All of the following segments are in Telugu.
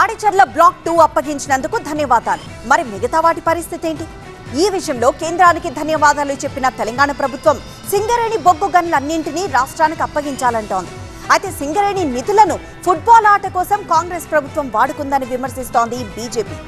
తాడిచర్ల బ్లాక్ 2 అప్పగించినందుకు ధన్యవాదాలు. మరి మిగతా వాటి పరిస్థితి ఏంటి? ఈ విషయంలో కేంద్రానికి ధన్యవాదాలు చెప్పిన తెలంగాణ ప్రభుత్వం సింగరేణి బొగ్గు గన్లన్నింటినీ రాష్ట్రానికి అప్పగించాలంటోంది. అయితే సింగరేణి నిధులను ఫుట్బాల్ ఆట కోసం కాంగ్రెస్ ప్రభుత్వం వాడుకుందని విమర్శిస్తోంది బీజేపీ.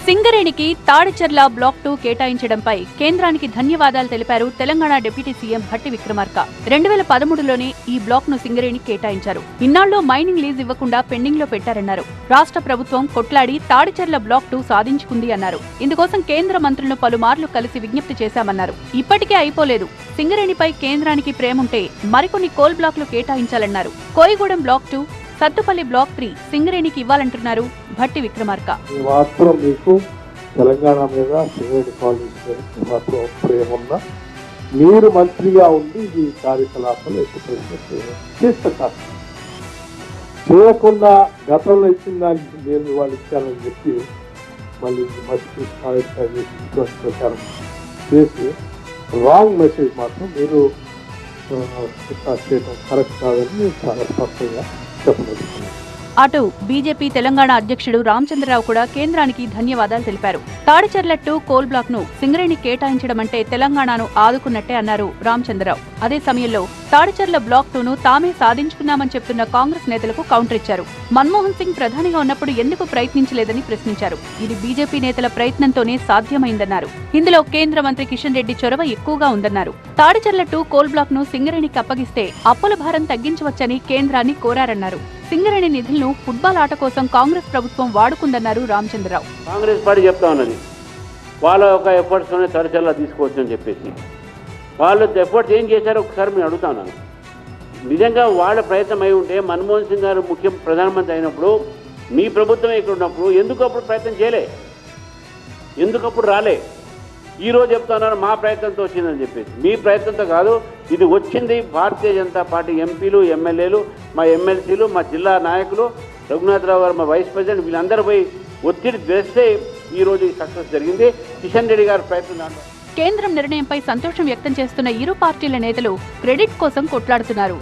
సింగరేణికి తాడిచర్ల బ్లాక్ 2 కేటాయించడంపై కేంద్రానికి ధన్యవాదాలు తెలిపారు తెలంగాణ డిప్యూటీ సీఎం భట్టి విక్రమార్క. 2013లోనే ఈ బ్లాక్ ను సింగరేణి కేటాయించారు. ఇన్నాళ్లు మైనింగ్ లీజ్ ఇవ్వకుండా పెండింగ్ లో పెట్టారన్నారు. రాష్ట్ర ప్రభుత్వం కొట్లాడి తాడిచర్ల బ్లాక్ 2 సాధించుకుంది అన్నారు. ఇందుకోసం కేంద్ర మంత్రులను పలుమార్లు కలిసి విజ్ఞప్తి చేశామన్నారు. ఇప్పటికే అయిపోలేదు. సింగరేణిపై కేంద్రానికి ప్రేముంటే మరికొన్ని కోల్ బ్లాక్లు కేటాయించాలన్నారు. కోయిగూడెం బ్లాక్ 2, సత్తుపల్లి బ్లాక్ 3 సింగరేణికి ఇవ్వాలంటున్నారు భట్టి విక్రమార్క. మీకు తెలంగాణ మీద సింగరేణి కాలేజీ మాత్రం ప్రేమన్నా మీరు మంత్రిగా ఉండి ఈ కార్యకలాపాలు ఎక్కువ చేస్తా చేయకుండా గతంలో ఇచ్చిన దానికి నేను వాళ్ళు ఇచ్చానని చెప్పి మళ్ళీ మధ్య ప్రచారం చేసి రాంగ్ మెసేజ్ మాత్రం మీరు చేయడం కరెక్ట్ కాదని నేను చాలా స్పష్టంగా చెప్పగలుగుతున్నాను. అటు బీజేపీ తెలంగాణ అధ్యక్షుడు రామచంద్రరావు కూడా కేంద్రానికి ధన్యవాదాలు తెలిపారు. తాడిచర్ల 2 కోల్ బ్లాక్ ను సింగరేణి కేటాయించడం అంటే తెలంగాణను ఆదుకున్నట్టే అన్నారు రామచంద్రరావు. అదే సమయంలో తాడిచర్ల బ్లాక్ 2 ను తామే సాధించుకున్నామని చెప్తున్న కాంగ్రెస్ నేతలకు కౌంటర్ ఇచ్చారు. మన్మోహన్ సింగ్ ప్రధానిగా ఉన్నప్పుడు ఎందుకు ప్రయత్నించలేదని ప్రశ్నించారు. ఇది బీజేపీ నేతల ప్రయత్నంతోనే సాధ్యమైందన్నారు. ఇందులో కేంద్ర మంత్రి కిషన్ రెడ్డి చొరవ ఎక్కువగా ఉందన్నారు. తాడిచర్ల 2 కోల్ బ్లాక్ ను సింగరేణికి అప్పగిస్తే అప్పుల భారం తగ్గించవచ్చని కేంద్రాన్ని కోరారన్నారు. సింగరేణి నిధులను ఫుట్బాల్ ఆట కోసం కాంగ్రెస్ ప్రభుత్వం వాడుకుందన్నారు రామచంద్రరావు. కాంగ్రెస్ పార్టీ చెప్తా ఉన్నది వాళ్ళ ఒక ఎఫర్ట్స్తోనే తాడిచర్ల తీసుకోవచ్చు అని చెప్పేసి వాళ్ళు ఎఫర్ట్స్ ఏం చేశారో ఒకసారి నేను అడుగుతాను. నిజంగా వాళ్ళ ప్రయత్నం అయి ఉంటే మన్మోహన్ సింగ్ గారు ప్రధానమంత్రి అయినప్పుడు మీ ప్రభుత్వం ఇక్కడ ఉన్నప్పుడు ఎందుకు అప్పుడు ప్రయత్నం చేయలే, ఎందుకు అప్పుడు రాలే? ఈరోజు చెప్తున్నారు మా ప్రయత్నంతో వచ్చిందని చెప్పేసి. మీ ప్రయత్నంతో కాదు, ఇది వచ్చింది భారతీయ జనతా పార్టీ ఎంపీలు, ఎమ్మెల్యేలు, మా ఎమ్మెల్సీలు, మా జిల్లా నాయకులు, రఘునాథరావు గారు మా వైస్ ప్రెసిడెంట్, వీళ్ళందరూ పోయి ఒత్తిడి వేస్తే ఈరోజు ఈ సక్సెస్ జరిగింది. కిషన్ రెడ్డి గారి ప్రయత్నం దాంట్లో. కేంద్రం నిర్ణయంపై సంతోషం వ్యక్తం చేస్తున్న ఇరు పార్టీల నేతలు క్రెడిట్ కోసం కొట్లాడుతున్నారు.